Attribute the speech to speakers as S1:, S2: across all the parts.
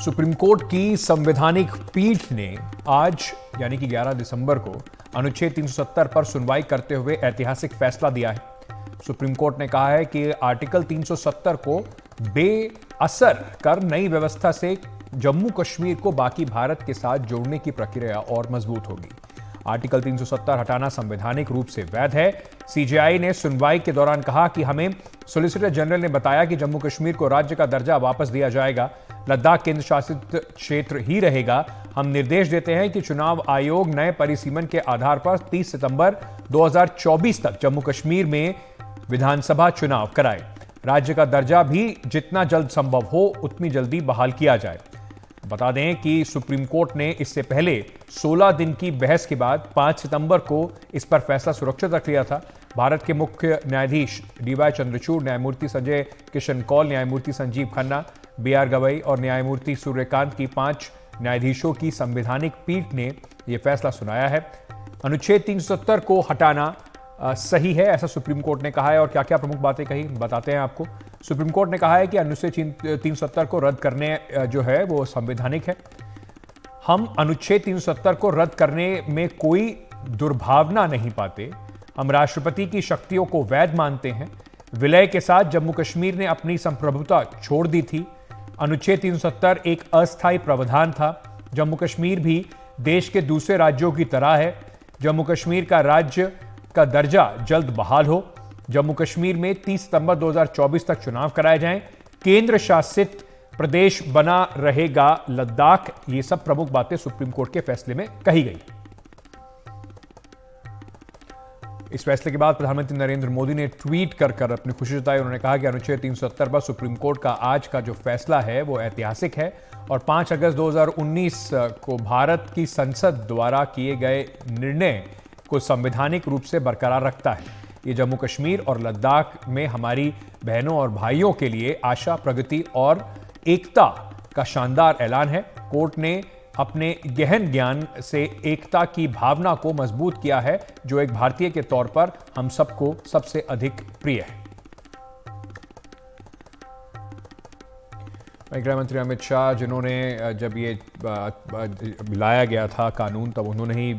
S1: Supreme court की संवैधानिक पीठ ने आज यानी कि 11 दिसंबर को अनुच्छेद 370 पर सुनवाई करते हुए ऐतिहासिक फैसला दिया है। सुप्रीम कोर्ट ने कहा है कि आर्टिकल 370 को बेअसर कर नई व्यवस्था से जम्मू कश्मीर को बाकी भारत के साथ जोड़ने की प्रक्रिया और मजबूत होगी। आर्टिकल 370 हटाना संवैधानिक रूप से वैध है। सीजेआई ने सुनवाई के दौरान कहा कि हमें सॉलिसिटर जनरल ने बताया कि जम्मू कश्मीर को राज्य का दर्जा वापस दिया जाएगा, लद्दाख केंद्र शासित क्षेत्र ही रहेगा। हम निर्देश देते हैं कि चुनाव आयोग नए परिसीमन के आधार पर 30 सितंबर 2024 तक जम्मू कश्मीर में विधानसभा चुनाव कराए। राज्य का दर्जा भी जितना जल्द संभव हो उतनी जल्दी बहाल किया जाए। बता दें कि सुप्रीम कोर्ट ने इससे पहले 16 दिन की बहस के बाद 5 सितंबर को इस पर फैसला सुरक्षित रख लिया था। भारत के मुख्य न्यायाधीश डीवाई चंद्रचूड़, न्यायमूर्ति संजय किशन कौल, न्यायमूर्ति संजीव खन्ना, बीआर गवई और न्यायमूर्ति सूर्यकांत की 5 न्यायाधीशों की संवैधानिक पीठ ने यह फैसला सुनाया है। अनुच्छेद 370 को हटाना सही है, ऐसा सुप्रीम कोर्ट ने कहा है। और क्या क्या प्रमुख बातें कही बताते हैं आपको। सुप्रीम कोर्ट ने कहा है कि अनुच्छेद 370 को रद्द करने जो है वो संवैधानिक है। हम अनुच्छेद 370 को रद्द करने में कोई दुर्भावना नहीं पाते। हम राष्ट्रपति की शक्तियों को वैध मानते हैं। विलय के साथ जम्मू कश्मीर ने अपनी संप्रभुता छोड़ दी थी। अनुच्छेद 370 एक अस्थायी प्रावधान था। जम्मू कश्मीर भी देश के दूसरे राज्यों की तरह है। जम्मू कश्मीर का राज्य का दर्जा जल्द बहाल हो। जम्मू कश्मीर में 30 सितंबर 2024 तक चुनाव कराए जाएं। केंद्र शासित प्रदेश बना रहेगा लद्दाख। ये सब प्रमुख बातें सुप्रीम कोर्ट के फैसले में कही गई। इस फैसले के बाद प्रधानमंत्री नरेंद्र मोदी ने ट्वीट कर अपनी खुशी जताई। उन्होंने कहा कि अनुच्छेद 370 पर सुप्रीम कोर्ट का आज का जो फैसला है वो ऐतिहासिक है और 5 अगस्त 2019 को भारत की संसद द्वारा किए गए निर्णय को संवैधानिक रूप से बरकरार रखता है। ये जम्मू कश्मीर और लद्दाख में हमारी बहनों और भाइयों के लिए आशा, प्रगति और एकता का शानदार ऐलान है। कोर्ट ने अपने गहन ज्ञान से एकता की भावना को मजबूत किया है, जो एक भारतीय के तौर पर हम सबको सबसे अधिक प्रिय है। गृह मंत्री अमित शाह, जिन्होंने जब ये लाया गया था कानून, तब उन्होंने ही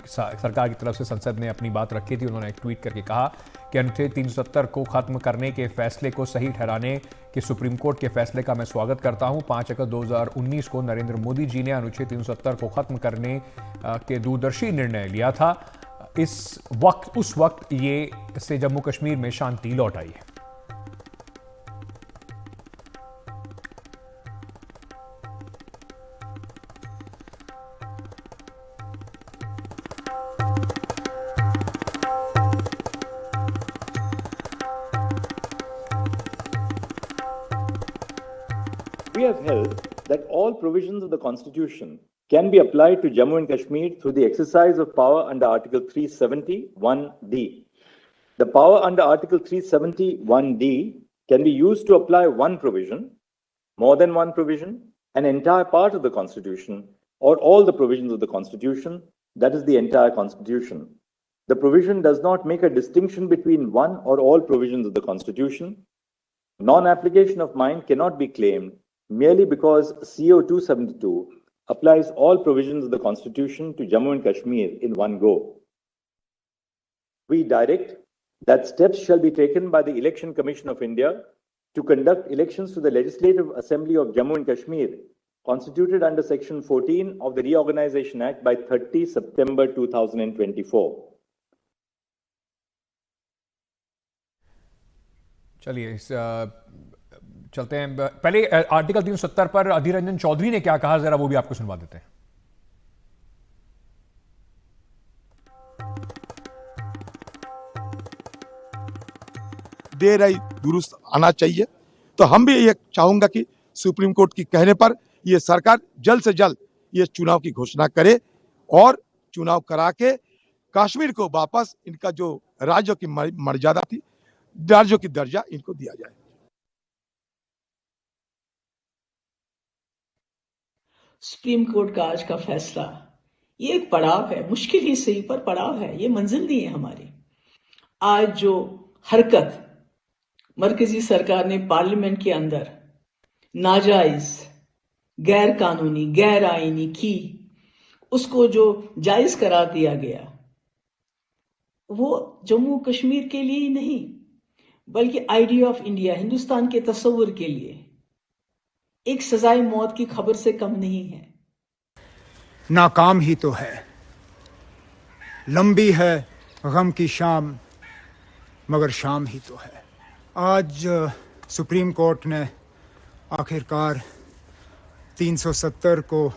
S1: सरकार की तरफ से संसद में अपनी बात रखी थी। उन्होंने एक ट्वीट करके कहा कि अनुच्छेद 370 को खत्म करने के फैसले को सही ठहराने के सुप्रीम कोर्ट के फैसले का मैं स्वागत करता हूं। 5 अगस्त 2019 को नरेंद्र मोदी जी ने अनुच्छेद 370 को खत्म करने के दूरदर्शी निर्णय लिया था। उस वक्त ये से जम्मू कश्मीर में शांति लौट आई है।
S2: We have held that all provisions of the Constitution can be applied to Jammu and Kashmir through the exercise of power under Article 370(1)(d). The power under Article 370(1)(d) can be used to apply one provision, more than one provision, an entire part of the Constitution, or all the provisions of the Constitution, that is the entire Constitution. The provision does not make a distinction between one or all provisions of the Constitution. Non-application of mine cannot be claimed merely because CO 272 applies all provisions of the Constitution to Jammu and Kashmir in one go. We direct that steps shall be taken by the Election Commission of India to conduct elections to the Legislative Assembly of Jammu and Kashmir, constituted under Section 14 of the Reorganization Act by 30 September 2024.
S1: चलिए चलते हैं। पहले article 370 पर अधीर रंजन चौधरी ने क्या कहा, जरा वो भी आपको सुनवा देते हैं।
S3: देर आई दुरुस्त आना चाहिए। तो हम भी ये चाहूंगा कि सुप्रीम कोर्ट की कहने पर ये सरकार जल्द से जल्द ये चुनाव की घोषणा करे और चुनाव करा के कश्मीर को वापस इनका जो राज्यों की मर्यादा थी, राज्यों की दर्जा इनको दिया जाए।
S4: सुप्रीम कोर्ट का आज का फैसला ये एक पड़ाव है, मुश्किल ही सही पर पड़ाव है, ये मंजिल नहीं है हमारी। आज जो हरकत मरकजी सरकार ने पार्लियामेंट के अंदर नाजायज गैर कानूनी, गैर आईनी की, उसको जो जायज करार दिया गया, वो जम्मू कश्मीर के लिए ही नहीं बल्कि आइडिया ऑफ इंडिया, हिंदुस्तान के तस्वुर के लिए एक सजाए मौत की खबर से कम नहीं है।
S5: नाकाम ही तो है, लंबी है गम की शाम, मगर शाम ही तो है। आज सुप्रीम कोर्ट ने आखिरकार 370 को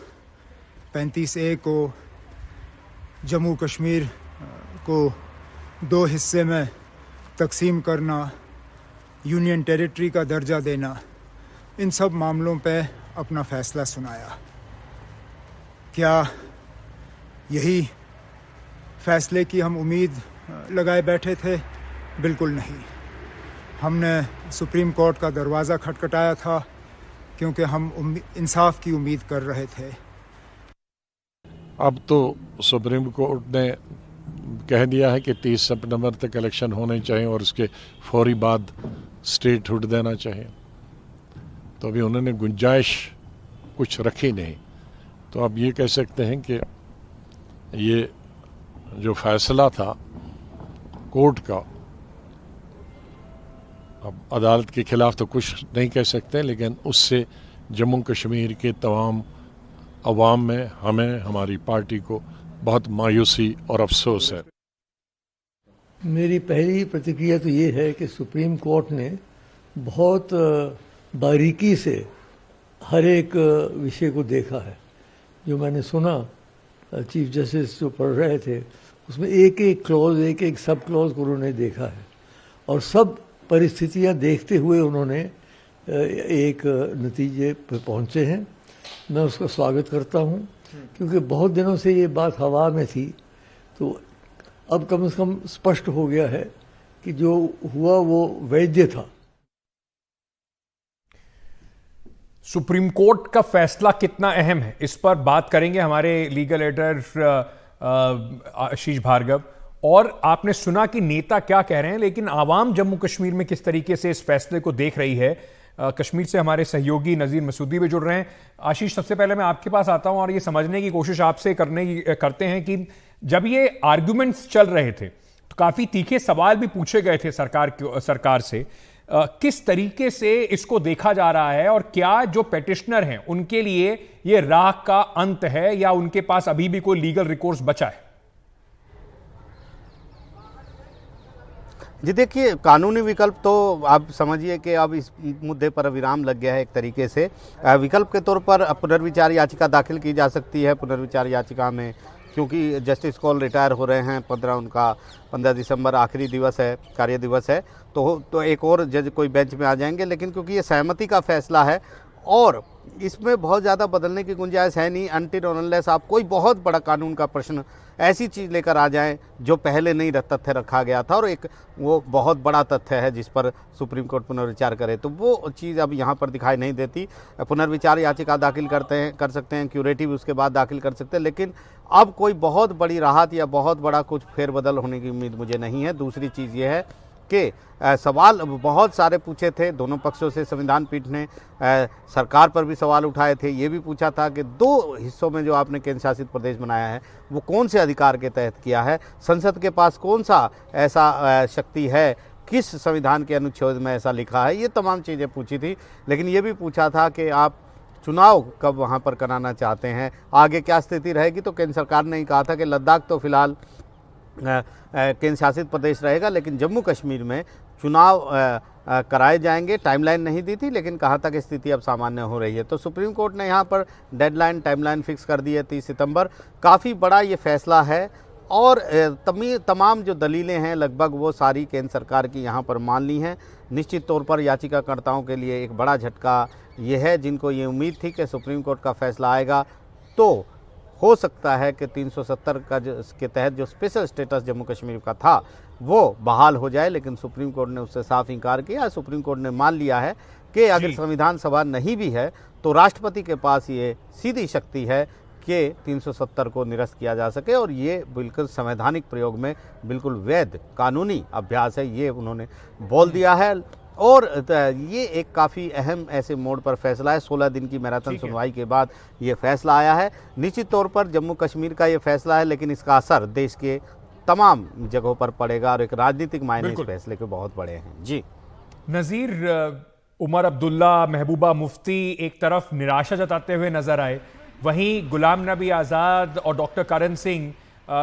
S5: 35A को जम्मू कश्मीर को 2 हिस्से में तकसीम करना, यूनियन टेरिटरी का दर्जा देना, इन सब मामलों पे अपना फैसला सुनाया। क्या यही फैसले की हम उम्मीद लगाए बैठे थे? बिल्कुल नहीं। हमने सुप्रीम कोर्ट का दरवाज़ा खटखटाया था क्योंकि हम इंसाफ की उम्मीद कर रहे थे।
S6: अब तो सुप्रीम कोर्ट ने कह दिया है कि 30 सितंबर तक इलेक्शन होने चाहिए और उसके फौरी बाद स्टेटहुड देना चाहिए, तो अभी उन्होंने गुंजाइश कुछ रखी नहीं। तो अब ये कह सकते हैं कि ये जो फैसला था कोर्ट का, अब अदालत के खिलाफ तो कुछ नहीं कह सकते, लेकिन उससे जम्मू कश्मीर के तमाम अवाम में, हमें, हमारी पार्टी को बहुत मायूसी और अफसोस है।
S7: मेरी पहली प्रतिक्रिया तो ये है कि सुप्रीम कोर्ट ने बहुत बारीकी से हर एक विषय को देखा है। जो मैंने सुना चीफ जस्टिस जो पढ़ रहे थे, उसमें एक एक क्लॉज, एक एक सब क्लॉज को उन्होंने देखा है और सब परिस्थितियां देखते हुए उन्होंने एक नतीजे पर पहुंचे हैं। मैं उसका स्वागत करता हूं क्योंकि बहुत दिनों से ये बात हवा में थी, तो अब कम से कम स्पष्ट हो गया है कि जो हुआ वो वैध था।
S1: सुप्रीम कोर्ट का फैसला कितना अहम है, इस पर बात करेंगे हमारे लीगल एडिटर आशीष भार्गव। और आपने सुना कि नेता क्या कह रहे हैं, लेकिन आवाम जम्मू कश्मीर में किस तरीके से इस फैसले को देख रही है। कश्मीर से हमारे सहयोगी नजीर मसूदी भी जुड़ रहे हैं। आशीष, सबसे पहले मैं आपके पास आता हूं और ये समझने की कोशिश आपसे करते हैं कि जब ये आर्ग्यूमेंट्स चल रहे थे तो काफी तीखे सवाल भी पूछे गए थे सरकार से। किस तरीके से इसको देखा जा रहा है और क्या जो पेटिशनर हैं उनके लिए ये राह का अंत है या उनके पास अभी भी कोई लीगल रिकोर्स बचा है?
S8: जी देखिए, कानूनी विकल्प तो आप समझिए कि अब इस मुद्दे पर विराम लग गया है एक तरीके से। विकल्प के तौर पर पुनर्विचार याचिका दाखिल की जा सकती है। पुनर्विचार याचिका में क्योंकि जस्टिस कौल रिटायर हो रहे हैं, 15 दिसंबर आखिरी दिवस है, कार्य दिवस है, तो एक और जज कोई बेंच में आ जाएंगे। लेकिन क्योंकि ये सहमति का फैसला है और इसमें बहुत ज़्यादा बदलने की गुंजाइश है नहीं, अनटिल अनलेस आप कोई बहुत बड़ा कानून का प्रश्न, ऐसी चीज़ लेकर आ जाएं जो पहले नहीं तथ्य रखा गया था और एक वो बहुत बड़ा तथ्य है जिस पर सुप्रीम कोर्ट पुनर्विचार करे, तो वो चीज़ अब यहाँ पर दिखाई नहीं देती। पुनर्विचार याचिका दाखिल कर सकते हैं, क्यूरेटिव उसके बाद दाखिल कर सकते हैं, लेकिन अब कोई बहुत बड़ी राहत या बहुत बड़ा कुछ फेरबदल होने की उम्मीद मुझे नहीं है। दूसरी चीज़ ये है कि सवाल बहुत सारे पूछे थे दोनों पक्षों से। संविधान पीठ ने सरकार पर भी सवाल उठाए थे। ये भी पूछा था कि 2 हिस्सों में जो आपने केंद्र शासित प्रदेश बनाया है वो कौन से अधिकार के तहत किया है, संसद के पास कौन सा ऐसा शक्ति है, किस संविधान के अनुच्छेद में ऐसा लिखा है, ये तमाम चीज़ें पूछी थी। लेकिन ये भी पूछा था कि आप चुनाव कब वहाँ पर कराना चाहते हैं, आगे क्या स्थिति रहेगी। तो केंद्र सरकार ने कहा था कि लद्दाख तो फिलहाल केंद्र शासित प्रदेश रहेगा, लेकिन जम्मू कश्मीर में चुनाव कराए जाएंगे। टाइमलाइन नहीं दी थी, लेकिन कहा था कि स्थिति अब सामान्य हो रही है। तो सुप्रीम कोर्ट ने यहाँ पर टाइमलाइन फिक्स कर दी है 30 सितंबर। काफ़ी बड़ा ये फैसला है और तमाम जो दलीलें हैं लगभग वो सारी केंद्र सरकार की यहाँ पर मान ली हैं। निश्चित तौर पर याचिकाकर्ताओं के लिए एक बड़ा झटका ये है, जिनको ये उम्मीद थी कि सुप्रीम कोर्ट का फैसला आएगा तो हो सकता है कि 370 का के तहत जो स्पेशल स्टेटस जम्मू कश्मीर का था वो बहाल हो जाए, लेकिन सुप्रीम कोर्ट ने उससे साफ इनकार किया। सुप्रीम कोर्ट ने मान लिया है कि अगर संविधान सभा नहीं भी है तो राष्ट्रपति के पास ये सीधी शक्ति है कि 370 को निरस्त किया जा सके और ये बिल्कुल संवैधानिक प्रयोग में बिल्कुल वैध कानूनी अभ्यास है, ये उन्होंने बोल दिया है। और ये एक काफ़ी अहम ऐसे मोड़ पर फैसला है। 16 दिन की मैराथन सुनवाई के बाद ये फैसला आया है। निश्चित तौर पर जम्मू कश्मीर का ये फैसला है, लेकिन इसका असर देश के तमाम जगहों पर पड़ेगा और एक राजनीतिक मायने इस फैसले के बहुत बड़े हैं। जी
S1: नज़ीर, उमर अब्दुल्ला, महबूबा मुफ्ती एक तरफ निराशा जताते हुए नजर आए, वहीं गुलाम नबी आज़ाद और डॉक्टर करण सिंह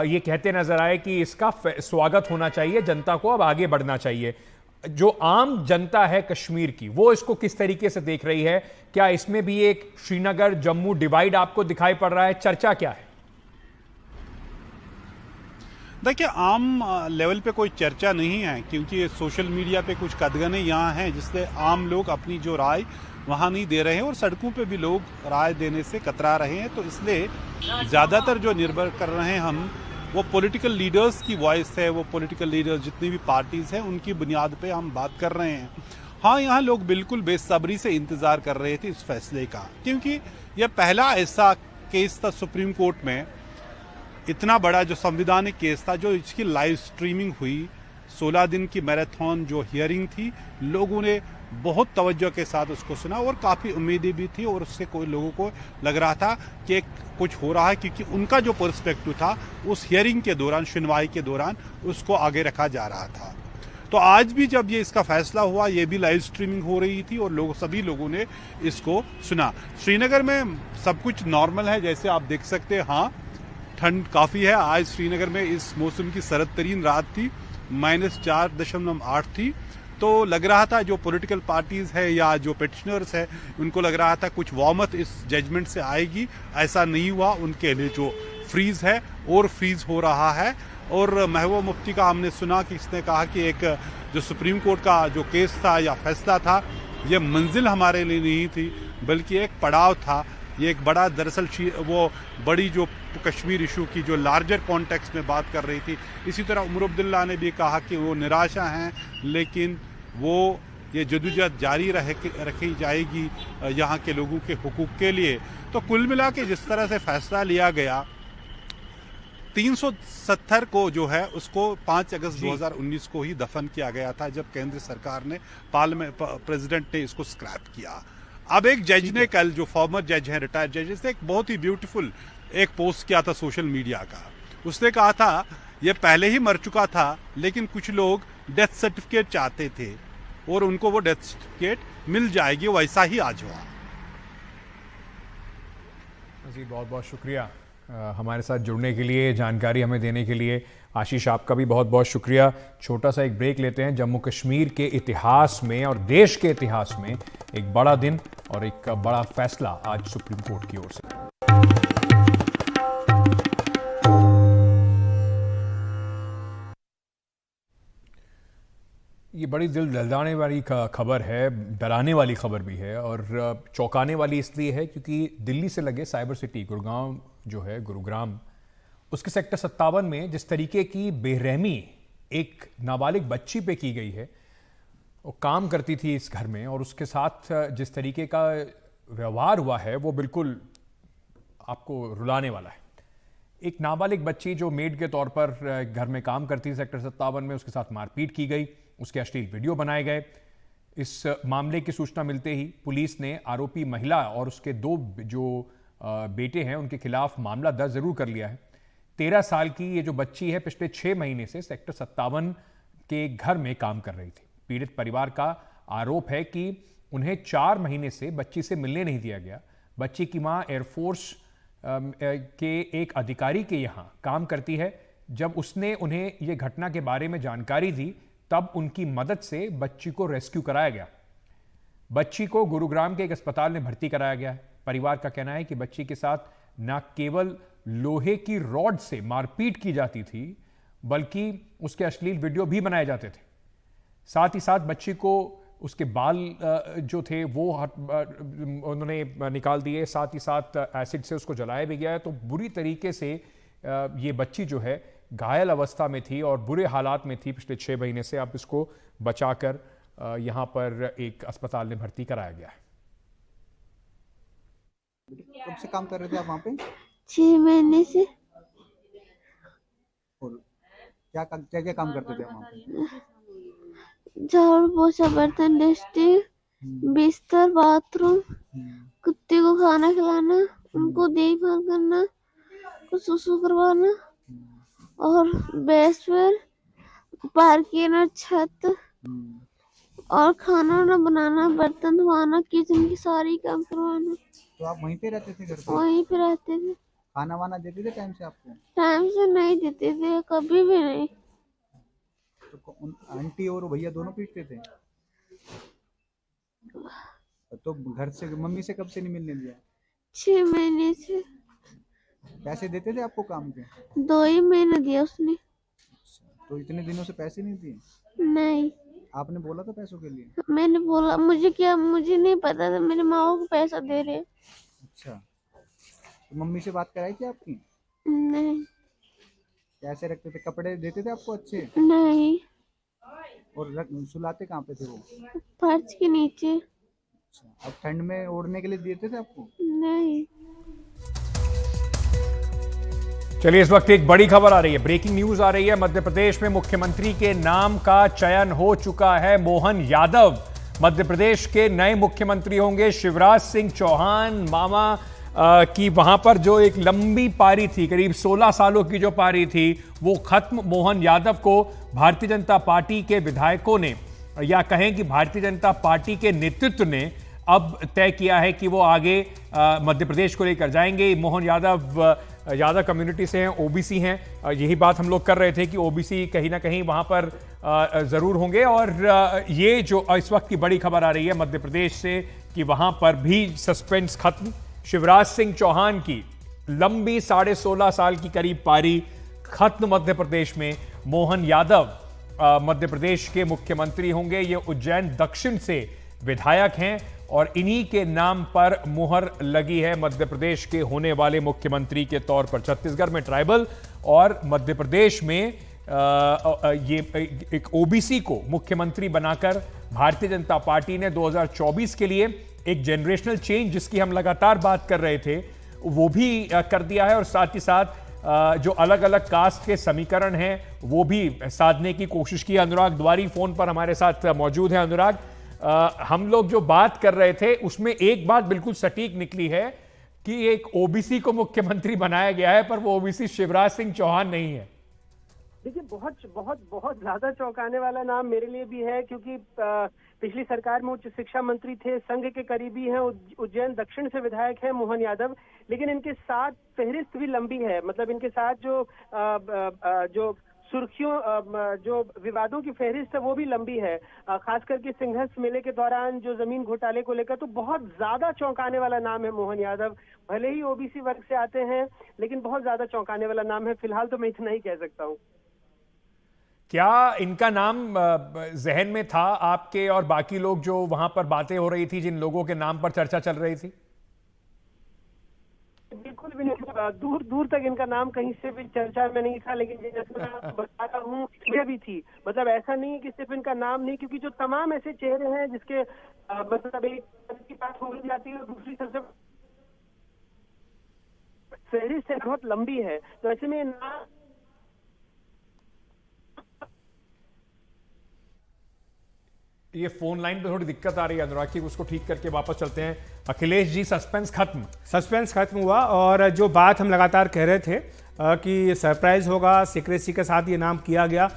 S1: ये कहते नजर आए कि इसका स्वागत होना चाहिए, जनता को अब आगे बढ़ना चाहिए। जो आम जनता है कश्मीर की, वो इसको किस तरीके से देख रही है? क्या इसमें भी एक श्रीनगर जम्मू डिवाइड आपको दिखाई पड़ रहा है? चर्चा क्या है?
S9: देखिए, आम लेवल पे कोई चर्चा नहीं है, क्योंकि सोशल मीडिया पे कुछ कदगने यहाँ हैं जिससे आम लोग अपनी जो राय वहाँ नहीं दे रहे हैं और सड़कों पे भी लोग राय देने से कतरा रहे हैं। तो इसलिए ज़्यादातर जो निर्भर कर रहे हैं हम, वो पॉलिटिकल लीडर्स की वॉइस है। वो पॉलिटिकल लीडर्स जितनी भी पार्टीज़ हैं उनकी बुनियाद पे हम बात कर रहे हैं। हाँ, यहाँ लोग बिल्कुल बेसब्री से इंतज़ार कर रहे थे इस फैसले का, क्योंकि यह पहला ऐसा केस था सुप्रीम कोर्ट में, इतना बड़ा जो संविधानिक केस था, जो इसकी लाइव स्ट्रीमिंग हुई। 16 दिन की मैराथन जो हियरिंग थी, लोगों ने बहुत तवज्जो के साथ उसको सुना और काफ़ी उम्मीदें भी थी और उससे कोई लोगों को लग रहा था कि कुछ हो रहा है, क्योंकि उनका जो पर्सपेक्टिव था उस हियरिंग के दौरान, सुनवाई के दौरान, उसको आगे रखा जा रहा था। तो आज भी जब ये इसका फैसला हुआ, ये भी लाइव स्ट्रीमिंग हो रही थी और सभी लोगों ने इसको सुना। श्रीनगर में सब कुछ नॉर्मल है, जैसे आप देख सकते हैं। हाँ, ठंड काफ़ी है। आज श्रीनगर में इस मौसम की सर्द तरीन रात थी, -4.8 थी। तो लग रहा था जो पॉलिटिकल पार्टीज है या जो पिटिशनर्स है, उनको लग रहा था कुछ वार्मथ इस जजमेंट से आएगी। ऐसा नहीं हुआ। उनके लिए जो फ्रीज है और फ्रीज हो रहा है। और महबूबा मुफ्ती का हमने सुना कि इसने कहा कि एक जो सुप्रीम कोर्ट का जो केस था या फैसला था, ये मंजिल हमारे लिए नहीं थी, बल्कि एक पड़ाव था। ये एक बड़ा, दरअसल वो बड़ी जो कश्मीर इशू की जो लार्जर कॉन्टेक्स्ट में बात कर रही थी। इसी तरह उमर अब्दुल्ला ने भी कहा कि वो निराशा हैं, लेकिन वो ये जदोजहद जारी रखी जाएगी यहाँ के लोगों के हुकूक के लिए। तो कुल मिला के जिस तरह से फैसला लिया गया, 370 को जो है उसको 5 अगस्त 2019 को ही दफन किया गया था, जब केंद्र सरकार ने प्रेसिडेंट ने इसको स्क्रैप किया। अब एक जज ने कल, जो फॉर्मर जज हैं, रिटायर्ड जज, से एक बहुत ही ब्यूटीफुल एक पोस्ट किया था सोशल मीडिया का। उसने कहा था ये पहले ही मर चुका था, लेकिन कुछ लोग डेथ सर्टिफिकेट चाहते थे और उनको वो डेथ सर्टिफिकेट मिल जाएगी। वैसा ही आज हुआ।
S1: जी, बहुत बहुत शुक्रिया हमारे साथ जुड़ने के लिए, जानकारी हमें देने के लिए। आशीष, आपका भी बहुत बहुत शुक्रिया। छोटा सा एक ब्रेक लेते हैं। जम्मू कश्मीर के इतिहास में और देश के इतिहास में एक बड़ा दिन और एक बड़ा फैसला आज सुप्रीम कोर्ट की ओर से। ये बड़ी दिल दहलाने वाली खबर है, डराने वाली खबर भी है और चौंकाने वाली इसलिए है क्योंकि दिल्ली से लगे साइबर सिटी गुड़गांव जो है, गुरुग्राम, उसके सेक्टर 57 में जिस तरीके की बेरहमी एक नाबालिग बच्ची पे की गई है, वो काम करती थी इस घर में, और उसके साथ जिस तरीके का व्यवहार हुआ है वो बिल्कुल आपको रुलाने वाला है। एक नाबालिग बच्ची जो मेड के तौर पर घर में काम करती थी सेक्टर 57 में, उसके साथ मारपीट की गई, उसके अश्लील वीडियो बनाए गए। इस मामले की सूचना मिलते ही पुलिस ने आरोपी महिला और उसके 2 जो बेटे हैं उनके खिलाफ मामला दर्ज जरूर कर लिया है। 13 साल की ये जो बच्ची है, पिछले 6 महीने से सेक्टर 57 के घर में काम कर रही थी। पीड़ित परिवार का आरोप है कि उन्हें 4 महीने से बच्ची से मिलने नहीं दिया गया। बच्ची की मां एयरफोर्स के एक अधिकारी के यहां काम करती है। जब उसने उन्हें यह घटना के बारे में जानकारी दी, तब उनकी मदद से बच्ची को रेस्क्यू कराया गया। बच्ची को गुरुग्राम के एक अस्पताल में भर्ती कराया गया है। परिवार का कहना है कि बच्ची के साथ न केवल लोहे की रॉड से मारपीट की जाती थी, बल्कि उसके अश्लील वीडियो भी बनाए जाते थे। साथ ही साथ बच्ची को उसके बाल जो थे वो उन्होंने निकाल दिए, साथ ही साथ एसिड से उसको जलाया भी गया है। तो बुरी तरीके से ये बच्ची जो है घायल अवस्था में थी और बुरे हालात में थी पिछले 6 महीने से। अब इसको बचाकर यहाँ पर एक अस्पताल में भर्ती कराया गया है।
S10: कब से काम कर रहे थे आप वहाँ पे?
S11: 6 महीने से।
S10: और क्या काम करते थे वहाँ पे?
S11: झाड़ू पोछा बर्तन डस्टिंग बिस्तर बाथरूम कुत्ते को खाना खिलाना उनको देखभाल करना को सुसु करवाना और बेसमेंट पार्किंग और छत और खाना वाना बनाना बर्तन धोना किचन की सारी काम करवाना।
S10: तो आप वहीं पे रहते थे घर पे?
S11: वहीं पे रहते थे।
S10: खाना वाना देते थे टाइम से आपको?
S11: टाइम से नहीं देते थे, कभी भी नहीं।
S10: तो आंटी और भैया दोनों पीटते थे? तो घर से मम्मी से कब से नहीं मिलने दिया?
S11: 6 महीने से।
S10: पैसे देते थे आपको काम के?
S11: 2 ही महीने दिया उसने।
S10: तो इतने दिनों से पैसे नहीं दिए?
S11: नहीं।
S10: आपने बोला था पैसों के लिए?
S11: मैंने बोला मुझे नहीं पता था, मेरे माँ को पैसा दे रहे।
S10: अच्छा, तो मम्मी से बात कराई थी आपकी?
S11: नहीं।
S10: कैसे रखते थे? कपड़े देते थे आपको अच्छे?
S11: नहीं।
S10: और सुलाते कहाँ पे थे वो?
S11: फर्श के नीचे।
S10: अच्छा, अब ठंड में ओढ़ने के लिए देते थे आपको?
S11: नहीं।
S1: चलिए, इस वक्त एक बड़ी खबर आ रही है, ब्रेकिंग न्यूज आ रही है। मध्य प्रदेश में मुख्यमंत्री के नाम का चयन हो चुका है। मोहन यादव मध्य प्रदेश के नए मुख्यमंत्री होंगे। शिवराज सिंह चौहान मामा की वहां पर जो एक लंबी पारी थी, करीब 16 सालों की जो पारी थी, वो खत्म। मोहन यादव को भारतीय जनता पार्टी के विधायकों ने, या कहें कि भारतीय जनता पार्टी के नेतृत्व ने अब तय किया है कि वो आगे मध्य प्रदेश को लेकर जाएंगे। मोहन यादव कम्युनिटी से हैं, ओबीसी हैं। यही बात हम लोग कर रहे थे कि ओबीसी कहीं ना कहीं वहां पर जरूर होंगे। और ये जो इस वक्त की बड़ी खबर आ रही है मध्य प्रदेश से कि वहां पर भी सस्पेंस खत्म। शिवराज सिंह चौहान की लंबी 16.5 साल की करीब पारी खत्म मध्य प्रदेश में। मोहन यादव मध्य प्रदेश के मुख्यमंत्री होंगे। ये उज्जैन दक्षिण से विधायक हैं और इन्हीं के नाम पर मुहर लगी है मध्य प्रदेश के होने वाले मुख्यमंत्री के तौर पर। छत्तीसगढ़ में ट्राइबल और मध्य प्रदेश में ये एक ओबीसी को मुख्यमंत्री बनाकर भारतीय जनता पार्टी ने 2024 के लिए एक जनरेशनल चेंज, जिसकी हम लगातार बात कर रहे थे, वो भी कर दिया है। और साथ ही साथ जो अलग अलग कास्ट के समीकरण हैं वो भी साधने की कोशिश की। अनुराग द्वारी फोन पर हमारे साथ मौजूद है। अनुराग, हम लोग जो बात कर रहे थे उसमें एक बात बिल्कुल सटीक निकली है कि एक ओबीसी को मुख्यमंत्री बनाया गया है, पर वो ओबीसी शिवराज सिंह चौहान नहीं है।
S12: देखिए, बहुत बहुत बहुत ज्यादा चौंकाने वाला नाम मेरे लिए भी है, क्योंकि पिछली सरकार में उच्च शिक्षा मंत्री थे, संघ के करीबी हैं, उज्जैन दक्षिण से विधायक हैं मोहन यादव। लेकिन इनके साथ फहरिस्त भी लंबी है। मतलब इनके साथ जो सुर्खियों, जो विवादों की फहरिस्त है वो भी लंबी है। खास करके सिंघर्ष मेले के दौरान जो जमीन घोटाले को लेकर, तो बहुत ज्यादा चौंकाने वाला नाम है मोहन यादव। भले ही ओबीसी वर्ग से आते हैं, लेकिन बहुत ज्यादा चौंकाने वाला नाम है। फिलहाल तो मैं इतना ही कह सकता हूँ।
S1: क्या इनका नाम जहन में था आपके और बाकी लोग जो वहां पर बातें हो रही थी, जिन लोगों के नाम पर चर्चा चल रही थी?
S12: बिल्कुल भी नहीं, दूर दूर तक इनका नाम कहीं से भी चर्चा में नहीं था। लेकिन जैसे मैं आपको बता रहा हूँ, ये भी थी। मतलब ऐसा नहीं है कि सिर्फ इनका नाम नहीं, क्योंकि जो तमाम ऐसे चेहरे हैं जिसके मतलब एक की बात हो जाती है और दूसरी सबसे फहरिस्त है बहुत लंबी है। तो ऐसे में नाम
S1: ये फोन लाइन पे थोड़ी दिक्कत आ रही है अनुराग की, उसको ठीक करके वापस चलते हैं। अखिलेश जी, सस्पेंस खत्म हुआ। और जो बात हम लगातार कह रहे थे कि सरप्राइज होगा, सीक्रेसी के साथ ये नाम किया गया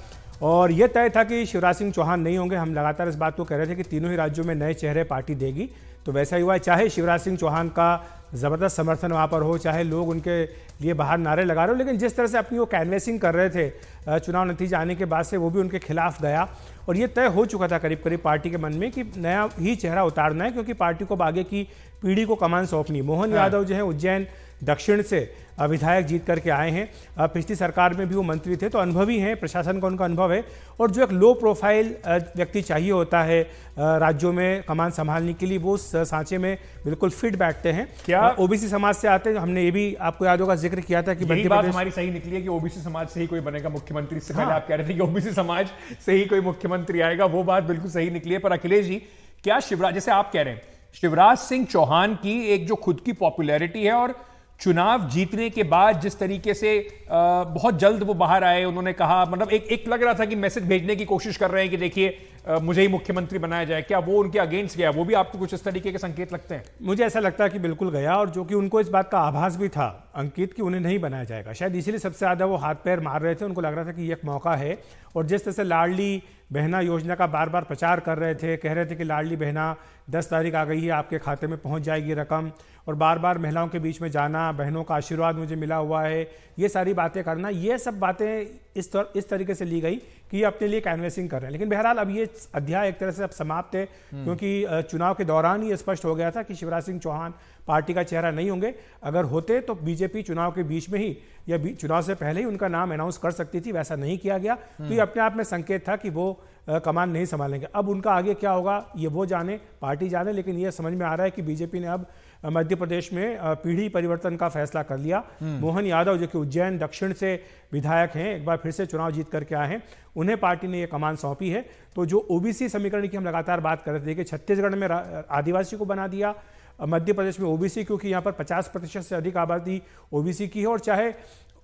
S1: और ये तय था कि शिवराज सिंह चौहान नहीं होंगे। हम लगातार इस बात को कह रहे थे कि तीनों ही राज्यों में नए चेहरे पार्टी देगी, तो वैसा ही हुआ। चाहे शिवराज सिंह चौहान का ज़बरदस्त समर्थन वहाँ पर हो, चाहे लोग उनके लिए बाहर नारे लगा रहे हो, लेकिन जिस तरह से अपनी वो कैनवेसिंग कर रहे थे चुनाव नतीजा आने के बाद से, वो भी उनके खिलाफ गया। और ये तय हो चुका था करीब करीब पार्टी के मन में कि नया ही चेहरा उतारना है, क्योंकि पार्टी को आगे की पीढ़ी को कमान सौंपनी। मोहन यादव जो है उज्जैन दक्षिण से विधायक जीत करके आए हैं। पिछली सरकार में भी वो मंत्री थे, तो अनुभवी हैं, प्रशासन का उनका अनुभव है। और जो एक लो प्रोफाइल व्यक्ति चाहिए होता है राज्यों में कमान संभालने के लिए, वो उस सांचे में बिल्कुल फिट बैठते हैं। क्या ओबीसी समाज से आते हैं? हमने ये भी आपको याद होगा जिक्र किया था कि यही बात हमारी सही निकली है कि ओबीसी समाज से ही कोई बनेगा मुख्यमंत्री। इससे पहले आप कह रहे थे कि ओबीसी समाज से ही कोई मुख्यमंत्री आएगा, वो बात बिल्कुल सही निकली है। पर अखिलेश जी, क्या शिवराज, जैसे आप कह रहे हैं, शिवराज सिंह चौहान की एक जो खुद की पॉपुलैरिटी है और चुनाव जीतने के बाद जिस तरीके से बहुत जल्द वो बाहर आए, उन्होंने कहा, मतलब एक लग रहा था कि मैसेज भेजने की कोशिश कर रहे हैं कि देखिए मुझे ही मुख्यमंत्री बनाया जाए, क्या वो उनके अगेंस्ट गया? वो भी आपको कुछ इस तरीके के संकेत लगते हैं?
S13: मुझे ऐसा लगता है कि बिल्कुल गया, और जो कि उनको इस बात का आभास भी था अंकित कि उन्हें नहीं बनाया जाएगा। शायद इसीलिए सबसे ज़्यादा वो हाथ पैर मार रहे थे। उनको लग रहा था कि ये एक मौका है, और जिस तरह से लाडली बहना योजना का बार बार प्रचार कर रहे थे, कह रहे थे कि लाडली बहना 10 तारीख आ गई है, आपके खाते में पहुंच जाएगी रकम, और बार बार महिलाओं के बीच में जाना, बहनों का आशीर्वाद मुझे मिला हुआ है, ये सारी बातें करना, ये सब बातें इस तरीके से ली गई कि ये अपने लिए कैनवेसिंग कर रहे हैं। लेकिन बहरहाल अब ये अध्याय एक तरह से अब समाप्त है, क्योंकि चुनाव के दौरान ही स्पष्ट हो गया था कि शिवराज सिंह चौहान पार्टी का चेहरा नहीं होंगे। अगर होते तो बीजेपी चुनाव के बीच में ही या चुनाव से पहले ही उनका नाम अनाउंस कर सकती थी, वैसा नहीं किया गया। तो ये अपने आप में संकेत था कि वो कमान नहीं संभालेंगे। अब उनका आगे क्या होगा ये वो जाने, पार्टी जाने, लेकिन ये समझ में आ रहा है कि बीजेपी ने अब मध्य प्रदेश में पीढ़ी परिवर्तन का फैसला कर लिया। मोहन यादव जो कि उज्जैन दक्षिण से विधायक हैं, एक बार फिर से चुनाव जीत करके आए हैं, उन्हें पार्टी ने ये कमान सौंपी है। तो जो ओबीसी समीकरण की हम लगातार बात कर रहे थे कि छत्तीसगढ़ में आदिवासी को बना दिया, मध्य प्रदेश में ओबीसी, क्योंकि यहाँ पर 50% से अधिक आबादी ओबीसी की है, और चाहे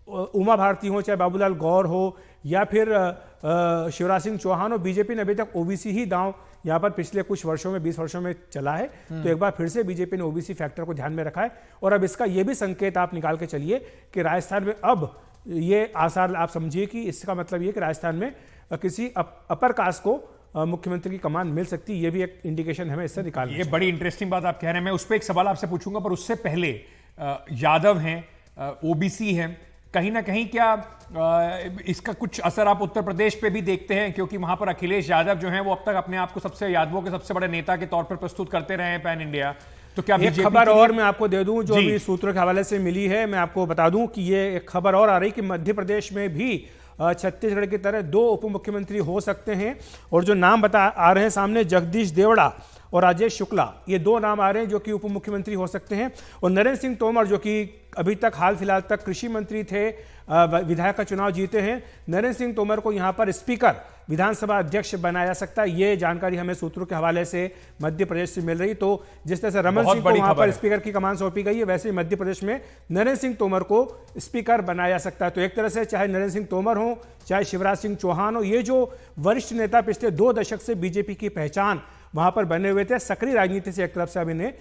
S13: उमा भारती हो, चाहे बाबूलाल गौर हो, या फिर शिवराज सिंह चौहान हो, बीजेपी ने अभी तक ओबीसी ही दांव यहाँ पर पिछले कुछ वर्षों में 20 वर्षों में चला है। तो एक बार फिर से बीजेपी ने ओबीसी फैक्टर को ध्यान में रखा है, और अब इसका ये भी संकेत आप निकाल के चलिए कि राजस्थान में अब ये आसार आप समझिए कि इसका मतलब ये कि राजस्थान में किसी अपर कास्ट को मुख्यमंत्री की कमान मिल सकती है। ये भी एक इंडिकेशन हमें इससे निकालना।
S1: ये बड़ी इंटरेस्टिंग बात आप कह रहे हैं, मैं उस पर एक सवाल आपसे पूछूंगा, पर उससे पहले यादव हैं, ओबीसी हैं, कहीं ना कहीं क्या इसका कुछ असर आप उत्तर प्रदेश पे भी देखते हैं? क्योंकि वहां पर अखिलेश यादव जो हैं वो अब तक अपने आप को सबसे यादवों के सबसे बड़े नेता के तौर पर प्रस्तुत करते रहे हैं पैन इंडिया। तो क्या
S13: एक खबर और मैं आपको दे दूं जो भी सूत्रों के हवाले से मिली है, मैं आपको बता दूं कि ये एक खबर और आ रही कि मध्य प्रदेश में भी छत्तीसगढ़ की तरह 2 उप मुख्यमंत्री हो सकते हैं, और जो नाम आ रहे हैं सामने, जगदीश देवड़ा और राजेश शुक्ला, ये 2 नाम आ रहे हैं जो कि उप मुख्यमंत्री हो सकते हैं। और नरेंद्र सिंह तोमर जो कि अभी तक हाल फिलहाल तक कृषि मंत्री थे, विधायक का चुनाव जीते हैं, नरेंद्र सिंह तोमर को यहाँ पर स्पीकर विधानसभा अध्यक्ष बनाया जा सकता है। ये जानकारी हमें सूत्रों के हवाले से मध्य प्रदेश से मिल रही। तो जिस तरह से रमन सिंह को वहां पर स्पीकर की कमान सौंपी गई है, वैसे ही मध्य प्रदेश में नरेंद्र सिंह तोमर को स्पीकर बनाया जा सकता है। तो एक तरह से चाहे नरेंद्र सिंह तोमर हो, चाहे शिवराज सिंह चौहान हो, ये जो वरिष्ठ नेता पिछले 2 दशक से बीजेपी की पहचान वहां पर बने हुए थे, सक्रिय राजनीति से एक तरफ से अब इन्हें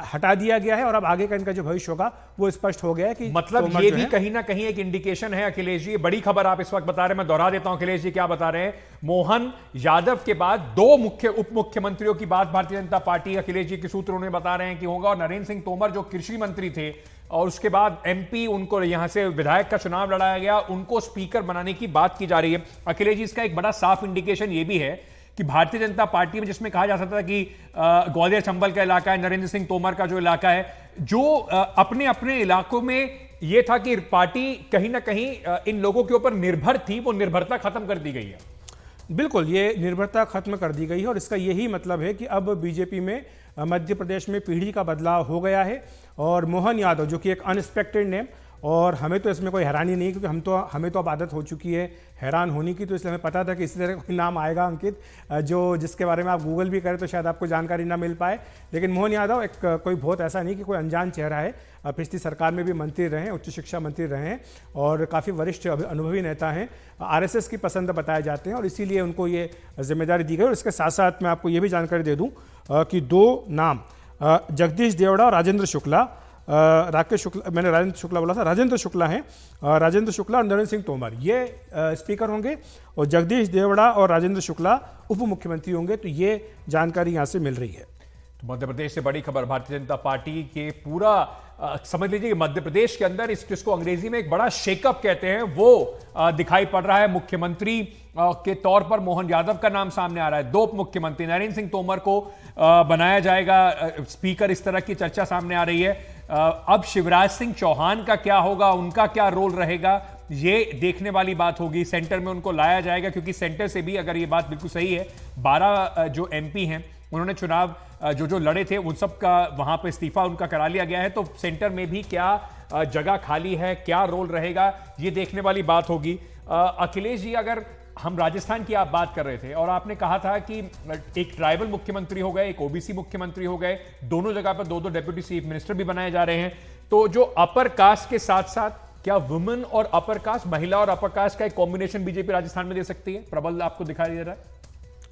S13: हटा दिया गया है, और अब आगे का इनका जो भविष्य होगा वो स्पष्ट हो गया है कि
S1: मतलब ये भी कहीं ना कहीं एक इंडिकेशन है। अखिलेश जी, बड़ी खबर आप इस वक्त बता रहे हैं, मैं दोहरा देता हूं अखिलेश जी क्या बता रहे हैं। मोहन यादव के बाद 2 उप मुख्यमंत्रियों की बात भारतीय जनता पार्टी, अखिलेश जी के सूत्रों ने बता रहे हैं कि होगा, और नरेंद्र सिंह तोमर जो कृषि मंत्री थे और उसके बाद एमपी, उनको यहां से विधायक का चुनाव लड़ाया गया, उनको स्पीकर बनाने की बात की जा रही है। अखिलेश जी, इसका एक बड़ा साफ इंडिकेशन ये भी है कि भारतीय जनता पार्टी में, जिसमें कहा जा सकता था कि ग्वालियर चंबल का इलाका है, नरेंद्र सिंह तोमर का जो इलाका है, जो अपने अपने इलाकों में ये था कि पार्टी कहीं ना कहीं इन लोगों के ऊपर निर्भर थी, वो निर्भरता खत्म कर दी गई है।
S13: बिल्कुल, ये निर्भरता खत्म कर दी गई है, और इसका यही मतलब है कि अब बीजेपी में मध्य प्रदेश में पीढ़ी का बदलाव हो गया है। और मोहन यादव जो कि एक अनएक्सपेक्टेड नेम, और हमें तो इसमें कोई हैरानी नहीं, क्योंकि हमें तो अब आदत हो चुकी है हैरान होने की, तो इसलिए हमें पता था कि इसी तरह कोई नाम आएगा अंकित, जिसके बारे में आप गूगल भी करें तो शायद आपको जानकारी ना मिल पाए। लेकिन मोहन यादव एक कोई बहुत ऐसा नहीं कि कोई अनजान चेहरा है, पिछली सरकार में भी मंत्री रहे हैं, उच्च शिक्षा मंत्री रहे हैं, और काफ़ी वरिष्ठ अनुभवी नेता हैं, आरएसएस की पसंद बताए जाते हैं, और इसीलिए उनको ये जिम्मेदारी दी गई। और इसके साथ साथ मैं आपको ये भी जानकारी दे दूँ कि 2 नाम, जगदीश देवड़ा और राजेंद्र शुक्ला, राकेश शुक्ला, मैंने राजेंद्र शुक्ला बोला था, राजेंद्र शुक्ला हैं, राजेंद्र शुक्ला और नरेंद्र सिंह तोमर ये स्पीकर होंगे, और जगदीश देवड़ा और राजेंद्र शुक्ला उप मुख्यमंत्री होंगे। तो ये जानकारी यहाँ से मिल रही है।
S1: तो मध्य प्रदेश से बड़ी खबर, भारतीय जनता पार्टी के पूरा समझ लीजिए मध्य प्रदेश के अंदर जिसको अंग्रेजी में एक बड़ा शेकअप कहते हैं, वो दिखाई पड़ रहा है। मुख्यमंत्री के तौर पर मोहन यादव का नाम सामने आ रहा है, 2 उप मुख्यमंत्री, नरेंद्र सिंह तोमर को बनाया जाएगा स्पीकर, इस तरह की चर्चा सामने आ रही है। अब शिवराज सिंह चौहान का क्या होगा, उनका क्या रोल रहेगा, ये देखने वाली बात होगी। सेंटर में उनको लाया जाएगा, क्योंकि सेंटर से भी, अगर ये बात बिल्कुल सही है, 12 जो एमपी हैं उन्होंने चुनाव जो लड़े थे उन सब का वहां पर इस्तीफा उनका करा लिया गया है। तो सेंटर में भी क्या जगह खाली है, क्या रोल रहेगा, ये देखने वाली बात होगी। अखिलेश जी, अगर हम राजस्थान की आप बात कर रहे थे और आपने कहा था कि एक ट्राइबल मुख्यमंत्री हो गए, एक ओबीसी मुख्यमंत्री हो गए, दोनों जगह पर 2-2 डेप्यूटी चीफ मिनिस्टर भी बनाए जा रहे हैं, तो जो अपर कास्ट के साथ साथ क्या वुमेन और अपर कास्ट, महिला और अपर कास्ट का एक कॉम्बिनेशन बीजेपी राजस्थान में दे सकती है? प्रबल आपको दिखाई दे रहा है?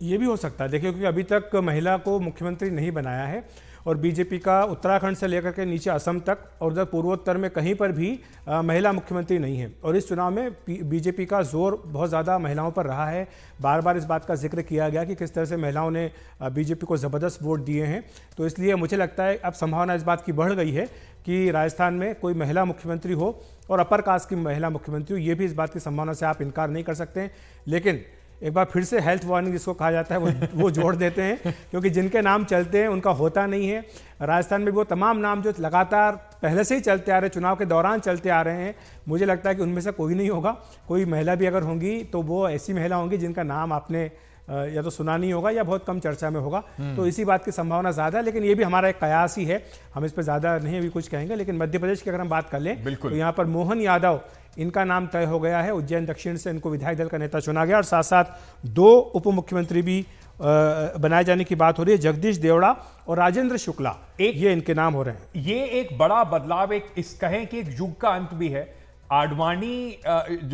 S13: ये भी हो सकता है, देखिए, क्योंकि अभी तक महिला को मुख्यमंत्री नहीं बनाया है और बीजेपी का उत्तराखंड से लेकर के नीचे असम तक और उधर पूर्वोत्तर में कहीं पर भी महिला मुख्यमंत्री नहीं है। और इस चुनाव में बीजेपी का जोर बहुत ज़्यादा महिलाओं पर रहा है। बार बार इस बात का जिक्र किया गया कि किस तरह से महिलाओं ने बीजेपी को ज़बरदस्त वोट दिए हैं। तो इसलिए मुझे लगता है अब संभावना इस बात की बढ़ गई है कि राजस्थान में कोई महिला मुख्यमंत्री हो और अपर कास्ट की महिला मुख्यमंत्री हो। ये भी इस बात की संभावना से आप इनकार नहीं कर सकते। लेकिन एक बार फिर से हेल्थ वार्निंग जिसको कहा जाता है वो जोड़ देते हैं, क्योंकि जिनके नाम चलते हैं उनका होता नहीं है। राजस्थान में वो तमाम नाम जो लगातार पहले से ही चलते आ रहे, चुनाव के दौरान चलते आ रहे हैं, मुझे लगता है कि उनमें से कोई नहीं होगा। कोई महिला भी अगर होंगी तो वो ऐसी महिला होंगी जिनका नाम आपने या तो सुना नहीं होगा या बहुत कम चर्चा में होगा। तो इसी बात की संभावना ज़्यादा है। लेकिन ये भी हमारा एक कयास ही है, हम इस पर ज़्यादा नहीं अभी कुछ कहेंगे। लेकिन मध्य प्रदेश की अगर हम बात कर लें तो यहाँ पर मोहन यादव, इनका नाम तय हो गया है। उज्जैन दक्षिण से इनको विधायक दल का नेता चुना गया और साथ साथ 2 उप मुख्यमंत्री भी बनाए जाने की बात हो रही है। जगदीश देवड़ा और राजेंद्र शुक्ला, ये इनके नाम हो रहे हैं।
S1: ये एक बड़ा बदलाव, एक इस कहें कि एक युग का अंत भी है। आडवाणी,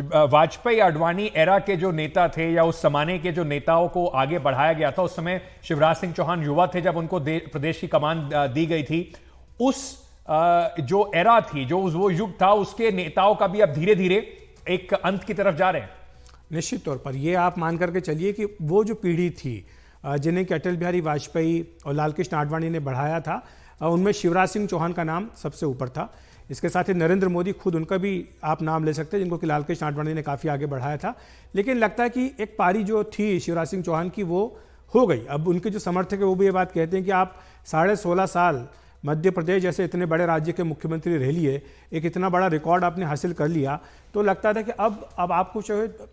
S1: वाजपेयी आडवाणी एरा के जो नेता थे या उस जमाने के जो नेताओं को आगे बढ़ाया गया था, उस समय शिवराज सिंह चौहान युवा थे जब उनको प्रदेश की कमान दी गई थी। उस जो एरा थी, जो वो युग था, उसके नेताओं का भी अब धीरे धीरे एक अंत की तरफ जा रहे हैं।
S13: निश्चित तौर पर ये आप मान करके चलिए कि वो जो पीढ़ी थी जिन्हें कि अटल बिहारी वाजपेयी और लालकृष्ण आडवाणी ने बढ़ाया था, उनमें शिवराज सिंह चौहान का नाम सबसे ऊपर था। इसके साथ ही नरेंद्र मोदी खुद, उनका भी आप नाम ले सकते हैं, जिनको कि लालकृष्ण आडवाणी ने काफ़ी आगे बढ़ाया था। लेकिन लगता है कि एक पारी जो थी शिवराज सिंह चौहान की वो हो गई। अब उनके जो समर्थक है वो भी ये बात कहते हैं कि आप 16.5 साल मध्य प्रदेश जैसे इतने बड़े राज्य के मुख्यमंत्री रह लिए, एक इतना बड़ा रिकॉर्ड आपने हासिल कर लिया, तो लगता था कि अब आपको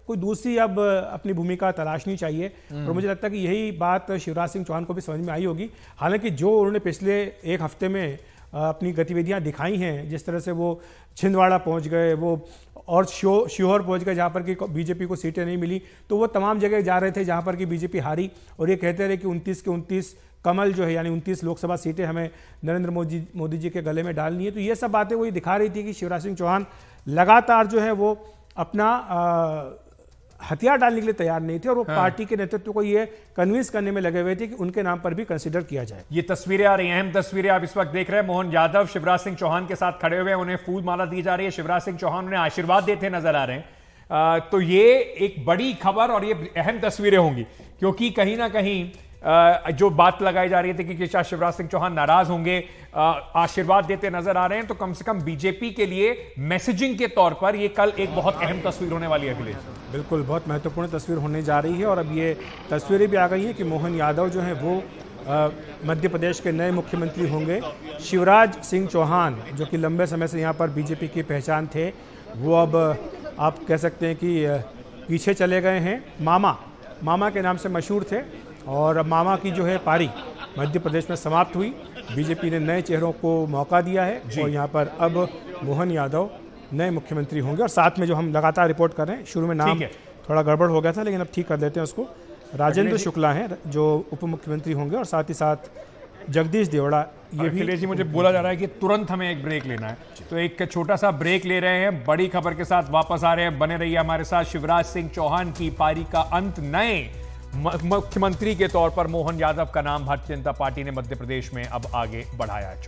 S13: कोई दूसरी अब अपनी भूमिका तलाशनी चाहिए। और मुझे लगता है कि यही बात शिवराज सिंह चौहान को भी समझ में आई होगी। हालांकि जो उन्होंने पिछले एक हफ्ते में अपनी गतिविधियां दिखाई हैं, जिस तरह से वो छिंदवाड़ा पहुंच गए, वो और शिहोर पहुंच गए जहां पर कि बीजेपी को सीटें नहीं मिली, तो वो तमाम जगह जा रहे थे जहां पर कि बीजेपी हारी, और ये कहते रहे कि 29 के 29 कमल जो है, यानी 29 लोकसभा सीटें हमें नरेंद्र मोदी जी के गले में डालनी है। तो ये सब बातें वही दिखा रही थी कि शिवराज सिंह चौहान लगातार जो है वो अपना हथियार डालने के लिए तैयार नहीं थे और वो पार्टी के नेतृत्व को ये कन्विंस करने में लगे हुए थे कि उनके नाम पर भी कंसिडर किया जाए।
S1: ये तस्वीरें आ रही हैं, अहम तस्वीरें आप इस वक्त देख रहे हैं। मोहन यादव शिवराज सिंह चौहान के साथ खड़े हुए हैं, उन्हें फूल माला दी जा रही है। शिवराज सिंह चौहान उन्हें आशीर्वाद देते नजर आ रहे हैं। तो ये एक बड़ी खबर और ये अहम तस्वीरें होंगी, क्योंकि कहीं ना कहीं जो बात लगाई जा रही थी कि शायद शिवराज सिंह चौहान नाराज होंगे, आशीर्वाद देते नजर आ रहे हैं, तो कम से कम बीजेपी के लिए मैसेजिंग के तौर पर ये कल एक बहुत अहम तस्वीर होने वाली है। अखिलेश,
S13: बिल्कुल बहुत महत्वपूर्ण तस्वीर होने जा रही है। और अब ये तस्वीरें भी आ गई हैं कि मोहन यादव जो हैं वो मध्य प्रदेश के नए मुख्यमंत्री होंगे। शिवराज सिंह चौहान जो कि लंबे समय से यहाँ पर बीजेपी की पहचान थे, वो अब आप कह सकते हैं कि पीछे चले गए हैं। मामा के नाम से मशहूर थे और अब मामा की जो है पारी मध्य प्रदेश में समाप्त हुई। बीजेपी ने नए चेहरों को मौका दिया है और यहाँ पर अब मोहन यादव नए मुख्यमंत्री होंगे। और साथ में जो हम लगातार रिपोर्ट कर रहे हैं, शुरू में नाम थोड़ा गड़बड़ हो गया था लेकिन अब ठीक कर देते हैं उसको, राजेंद्र शुक्ला हैं जो उप मुख्यमंत्री होंगे और साथ ही साथ जगदीश देवड़ा। ये भी
S1: अखिलेश जी, मुझे बोला जा रहा है कि तुरंत हमें एक ब्रेक लेना है, तो एक छोटा सा ब्रेक ले रहे हैं। बड़ी खबर के साथ वापस आ रहे हैं, बने रहिए हमारे साथ। शिवराज सिंह चौहान की पारी का अंत, नए मुख्यमंत्री के तौर पर मोहन यादव का नाम भारतीय जनता पार्टी ने मध्य प्रदेश में अब आगे बढ़ाया है।